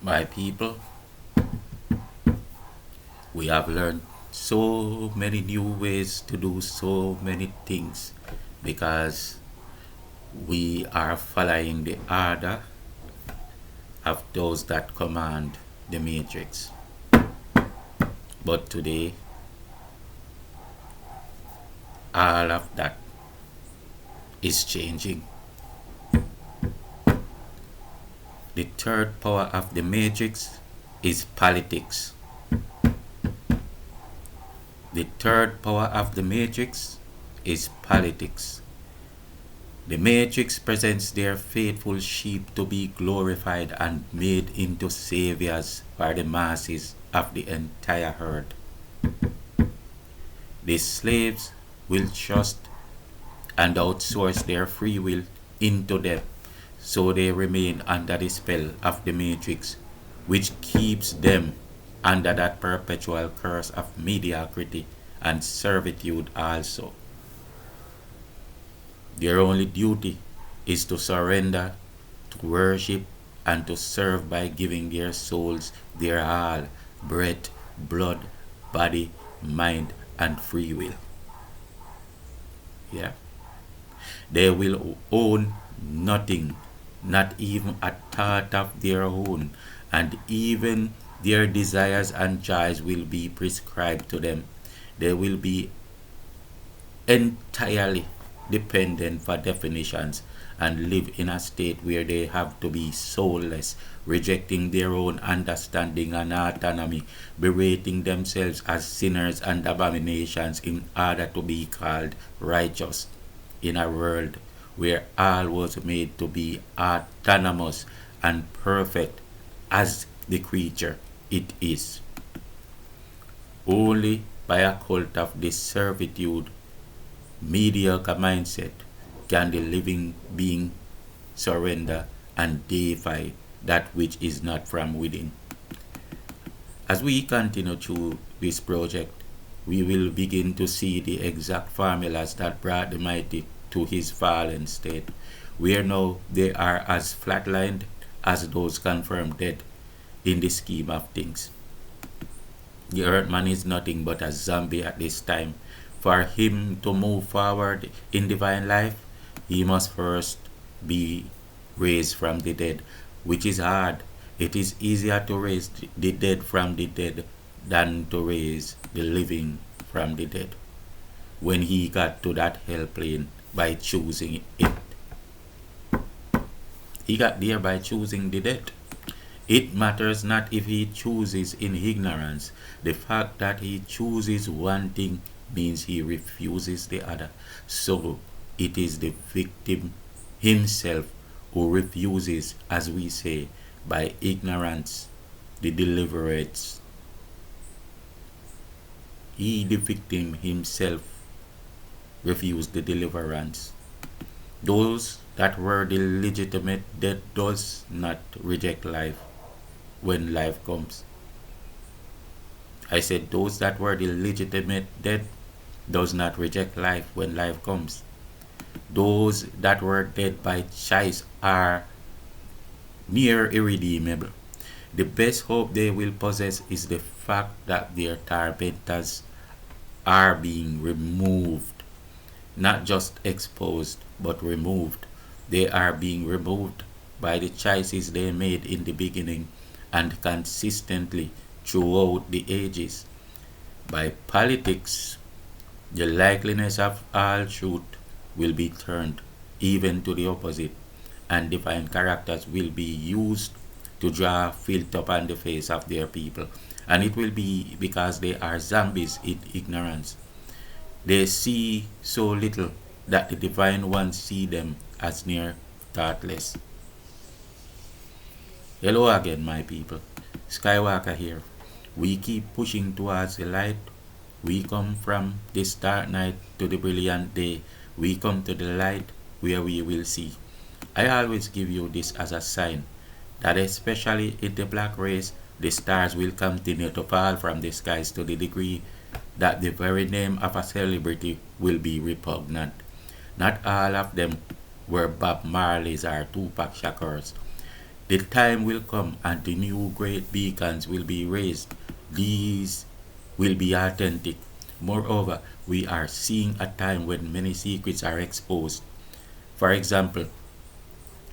My people, we have learned so many new ways to do so many things because we are following the order of those that command the matrix. But today, all of that is changing. The third power of the matrix is politics. The third power of the matrix is politics. The matrix presents their faithful sheep to be glorified and made into saviors for the masses of the entire herd. The slaves will trust and outsource their free will into them, so they remain under the spell of the matrix, which keeps them under that perpetual curse of mediocrity and servitude also. Their only duty is to surrender, to worship, and to serve by giving their souls their all, breath, blood, body, mind, and free will. Yeah. They will own nothing, not even a thought of their own, and even their desires and joys will be prescribed to them. They will be entirely dependent for definitions and live in a state where they have to be soulless, rejecting their own understanding and autonomy, berating themselves as sinners and abominations in order to be called righteous in a world where all was made to be autonomous and perfect as the creature it is. Only by a cult of this servitude, mediocre mindset can the living being surrender and deify that which is not from within. As we continue through this project, we will begin to see the exact formulas that brought the mighty to his fallen state, where now they are as flatlined as those confirmed dead in the scheme of things. The earthman is nothing but a zombie at this time. For him to move forward in divine life, he must first be raised from the dead, which is hard. It is easier to raise the dead from the dead than to raise the living from the dead. When he got to that hell plane by choosing it, he got there by choosing the dead. It matters not if he chooses in ignorance. The fact that he chooses one thing means he refuses the other. So it is the victim himself who refuses, as we say, by ignorance, the deliverance. He, the victim himself, refused the deliverance. Those that were the legitimate dead does not reject life when life comes. I said those that were the legitimate dead does not reject life when life comes. Those that were dead by choice are near irredeemable. The best hope they will possess is the fact that their tormentors are being removed, not just exposed, but removed. They are being removed by the choices they made in the beginning and consistently throughout the ages. By politics, the likeliness of all truth will be turned even to the opposite, and divine characters will be used to draw filth upon the face of their people. And it will be because they are zombies in ignorance. They see so little that the divine ones see them as near thoughtless. Hello again, my people. Skywalker here. We keep pushing towards the light. We come from this dark night to the brilliant day. We come to the light where we will see. I always give you this as a sign that especially in the black race, the stars will continue to fall from the skies to the degree that the very name of a celebrity will be repugnant. Not all of them were Bob Marley's or Tupac Shakur's. The time will come and the new great beacons will be raised. These will be authentic. Moreover, we are seeing a time when many secrets are exposed. For example,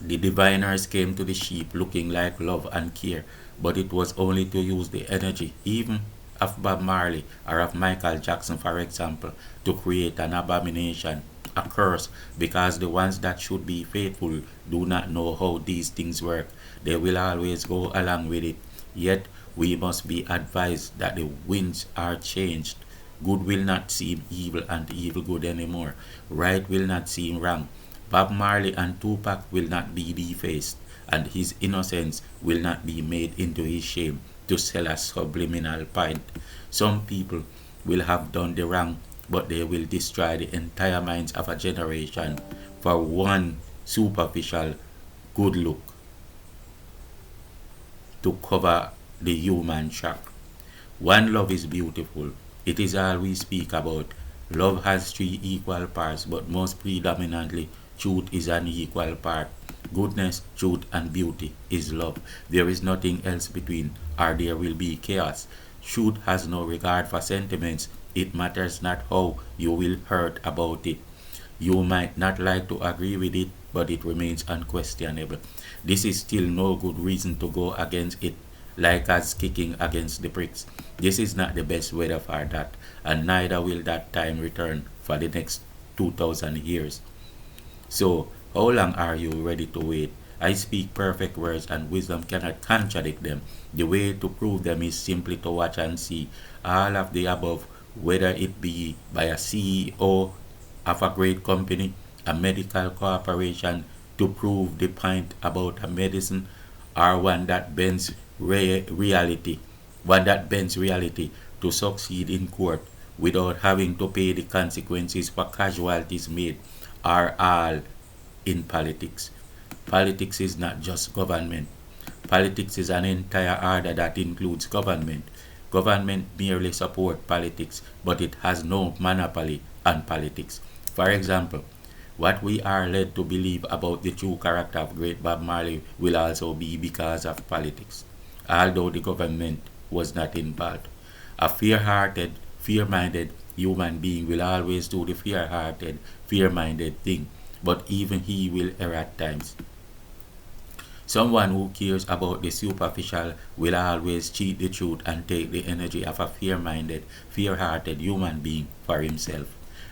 the diviners came to the sheep looking like love and care, but it was only to use the energy, even of Bob Marley or of Michael Jackson, for example, to create an abomination, a curse, because the ones that should be faithful do not know how these things work. They will always go along with it. Yet we must be advised that the winds are changed. Good will not seem evil and evil good anymore. Right will not seem wrong. Bob Marley and Tupac will not be defaced, and his innocence will not be made into his shame to sell a subliminal point. Some people will have done the wrong, but they will destroy the entire minds of a generation for one superficial good look to cover the human shock. One love is beautiful. It is all we speak about. Love has three equal parts, but most predominantly, truth is an equal part. Goodness, truth, and beauty is love. There is nothing else between, or there will be chaos. Truth has no regard for sentiments. It matters not how you will hurt about it. You might not like to agree with it, but it remains unquestionable. This is still no good reason to go against it, like as kicking against the pricks. This is not the best weather for that, and neither will that time return for the next 2000 years. So, how long are you ready to wait? I speak perfect words, and wisdom cannot contradict them. The way to prove them is simply to watch and see all of the above, whether it be by a CEO of a great company, a medical corporation, to prove the point about a medicine, or one that bends reality to succeed in court without having to pay the consequences for casualties made, are all in politics. Politics is not just government. Politics is an entire order that includes government. Government merely supports politics, but it has no monopoly on politics. For example, what we are led to believe about the true character of great Bob Marley will also be because of politics, although the government was not involved. A fear-hearted, fear-minded human being will always do the fear-hearted, fear-minded thing, but even he will err at times. Someone who cares about the superficial will always cheat the truth and take the energy of a fear-minded, fear-hearted human being for himself.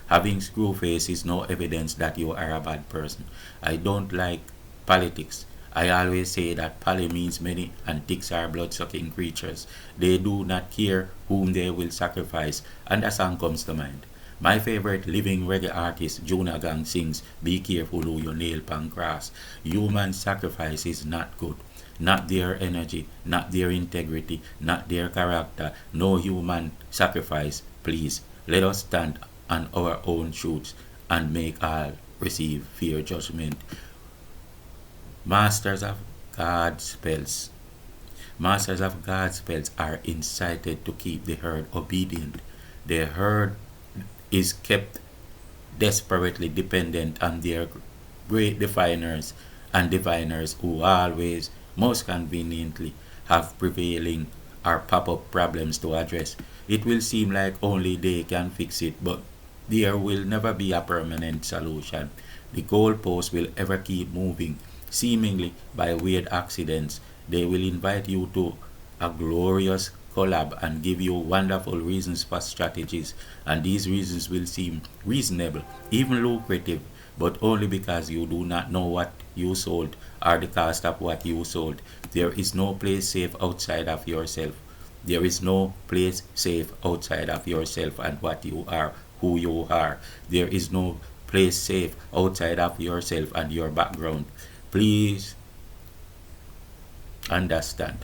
Having screw face is no evidence that you are a bad person. I don't like politics. I always say that poly means many and ticks are blood-sucking creatures. They do not care whom they will sacrifice, and a song comes to mind. My favorite living reggae artist, Juna Gang, sings, "Be careful who you nail pan cross." Human sacrifice is not good. Not their energy, not their integrity, not their character. No human sacrifice, please. Let us stand on our own truths and make all receive fair judgment. Masters of God's spells. Masters of God's spells are incited to keep the herd obedient. The herd is kept desperately dependent on their great diviners and diviners who always, most conveniently, have prevailing or pop-up problems to address. It will seem like only they can fix it, but there will never be a permanent solution. The goalpost will ever keep moving, seemingly by weird accidents. They will invite you to a glorious collab and give you wonderful reasons for strategies, and these reasons will seem reasonable, even lucrative, but only because you do not know what you sold or the cost of what you sold. There is no place safe outside of yourself. There is no place safe outside of yourself and what you are, who you are. There is no place safe outside of yourself and your background. Please understand.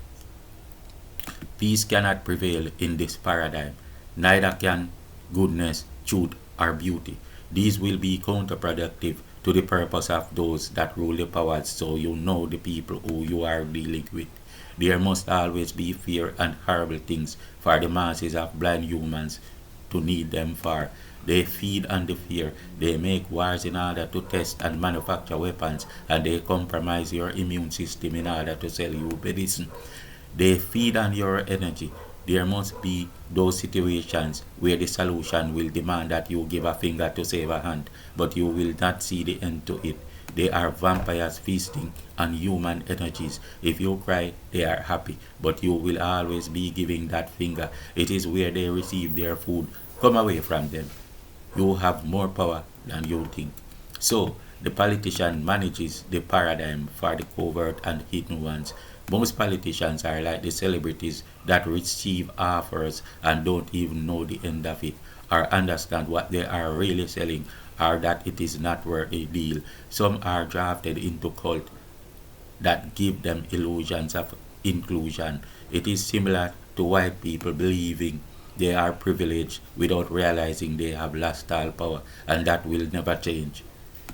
Peace cannot prevail in this paradigm. Neither can goodness, truth, or beauty. These will be counterproductive to the purpose of those that rule the powers, so you know the people who you are dealing with. There must always be fear and horrible things for the masses of blind humans to need them for. They feed on the fear. They make wars in order to test and manufacture weapons, and they compromise your immune system in order to sell you medicine. They feed on your energy. There must be those situations where the solution will demand that you give a finger to save a hand, but you will not see the end to it. They are vampires feasting on human energies. If you cry, they are happy, but you will always be giving that finger. It is where they receive their food. Come away from them. You have more power than you think. So, the politician manages the paradigm for the covert and hidden ones. Most politicians are like the celebrities that receive offers and don't even know the end of it, or understand what they are really selling, or that it is not worth a deal. Some are drafted into cult that give them illusions of inclusion. It is similar to white people believing they are privileged without realizing they have lost all power, and that will never change.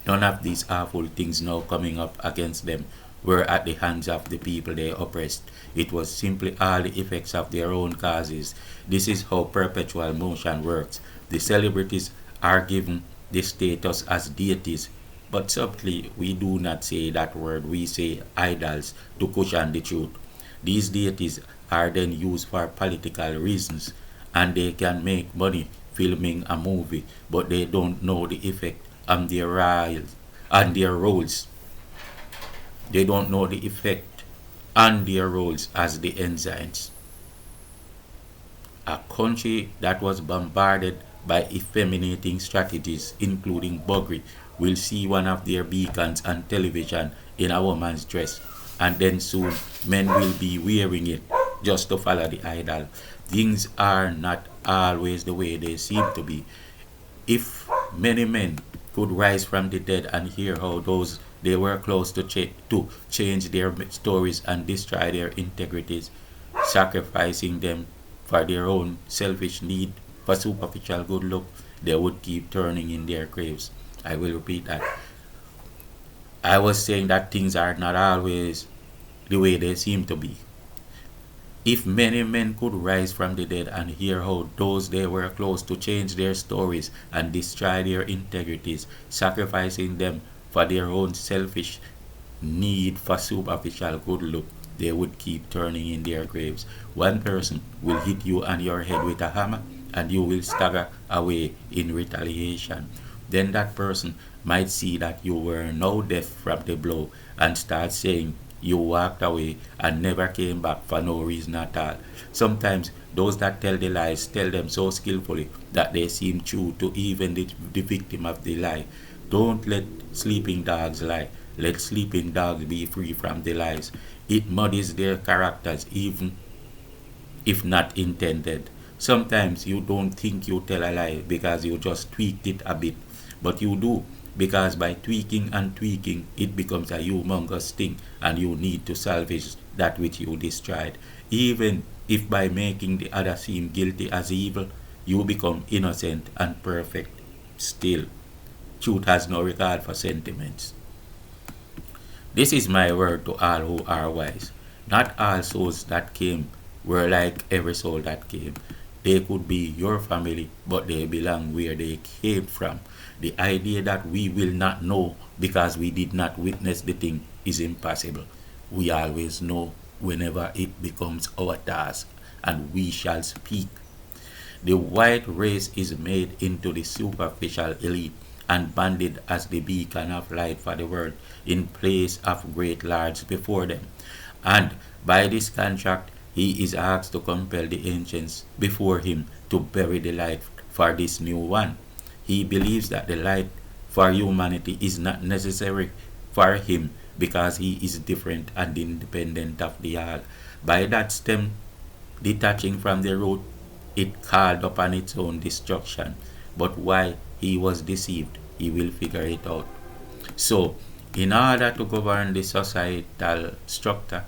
None of these awful things now coming up against them were at the hands of the people they oppressed. It was simply all the effects of their own causes. This is how perpetual motion works. The celebrities are given the status as deities, but subtly we do not say that word, we say idols to cushion the truth. These deities are then used for political reasons, and they can make money filming a movie, but they don't know the effect on their roles. They don't know the effect on their roles as the ensigns. A country that was bombarded by effeminating strategies, including buggery, will see one of their beacons on television in a woman's dress, and then soon men will be wearing it just to follow the idol. Things are not always the way they seem to be. If many men could rise from the dead and hear how those they were close to change their stories and destroy their integrities, sacrificing them for their own selfish need for superficial good look, they would keep turning in their graves. I will repeat that. I was saying that things are not always the way they seem to be. If many men could rise from the dead and hear how those they were close to change their stories and destroy their integrities, sacrificing them for their own selfish need for superficial good look, they would keep turning in their graves. One person will hit you on your head with a hammer, and you will stagger away in retaliation. Then that person might see that you were now deaf from the blow and start saying you walked away and never came back for no reason at all. Sometimes those that tell the lies tell them so skillfully that they seem true to even the victim of the lie. Don't let sleeping dogs lie. Let sleeping dogs be free from the lies. It muddies their characters even if not intended. Sometimes you don't think you tell a lie because you just tweaked it a bit, but you do, because by tweaking and tweaking it becomes a humongous thing and you need to salvage that which you destroyed. Even if by making the other seem guilty as evil, you become innocent and perfect. Still, truth has no regard for sentiments. This is my word to all who are wise. Not all souls that came were like every soul that came. They could be your family, but they belong where they came from. The idea that we will not know because we did not witness the thing is impossible. We always know whenever it becomes our task, and we shall speak. The white race is made into the superficial elite and banded as the beacon of light for the world in place of great lords before them. And by this contract, he is asked to compel the ancients before him to bury the light for this new one. He believes that the light for humanity is not necessary for him because he is different and independent of the all. By that stem detaching from the root, it called upon its own destruction. But why he was deceived, he will figure it out. So, in order to govern the societal structure,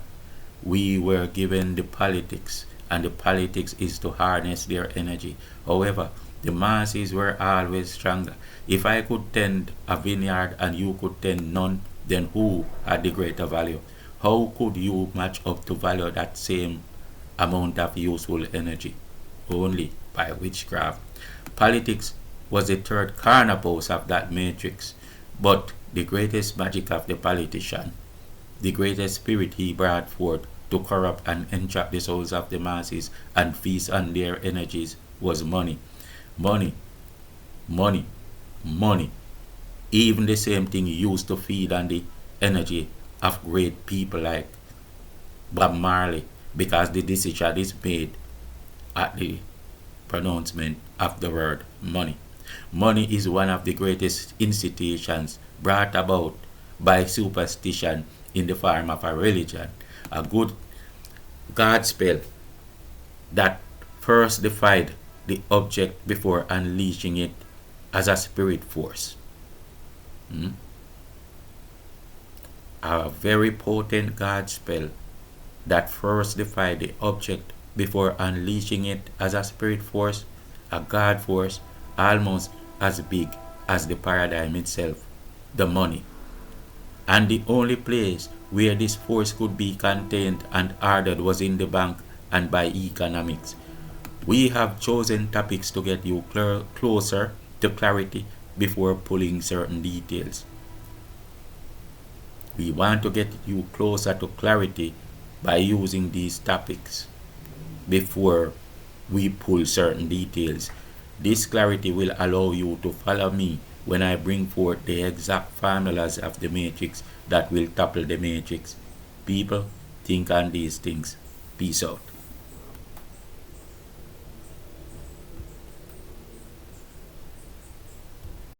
we were given the politics, and the politics is to harness their energy. However, the masses were always stronger. If I could tend a vineyard and you could tend none, then who had the greater value? How could you match up to value that same amount of useful energy? Only by witchcraft. Politics was the third corner post of that matrix, but the greatest magic of the politician, the greatest spirit he brought forth to corrupt and entrap the souls of the masses and feast on their energies was money. Money, money, money. Even the same thing used to feed on the energy of great people like Bob Marley, because the decision is made at the pronouncement of the word money. Money is one of the greatest institutions brought about by superstition in the form of a religion, a good God spell that first defied the object before unleashing it as a spirit force. Hmm? A very potent God spell that first defied the object before unleashing it as a spirit force, a God force almost as big as the paradigm itself, the money. And the only place where this force could be contained and ordered was in the bank and by economics. We have chosen topics to get you closer to clarity before pulling certain details. We want to get you closer to clarity by using these topics before we pull certain details. This clarity will allow you to follow me when I bring forth the exact formulas of the matrix that will topple the matrix. People, think on these things. Peace out.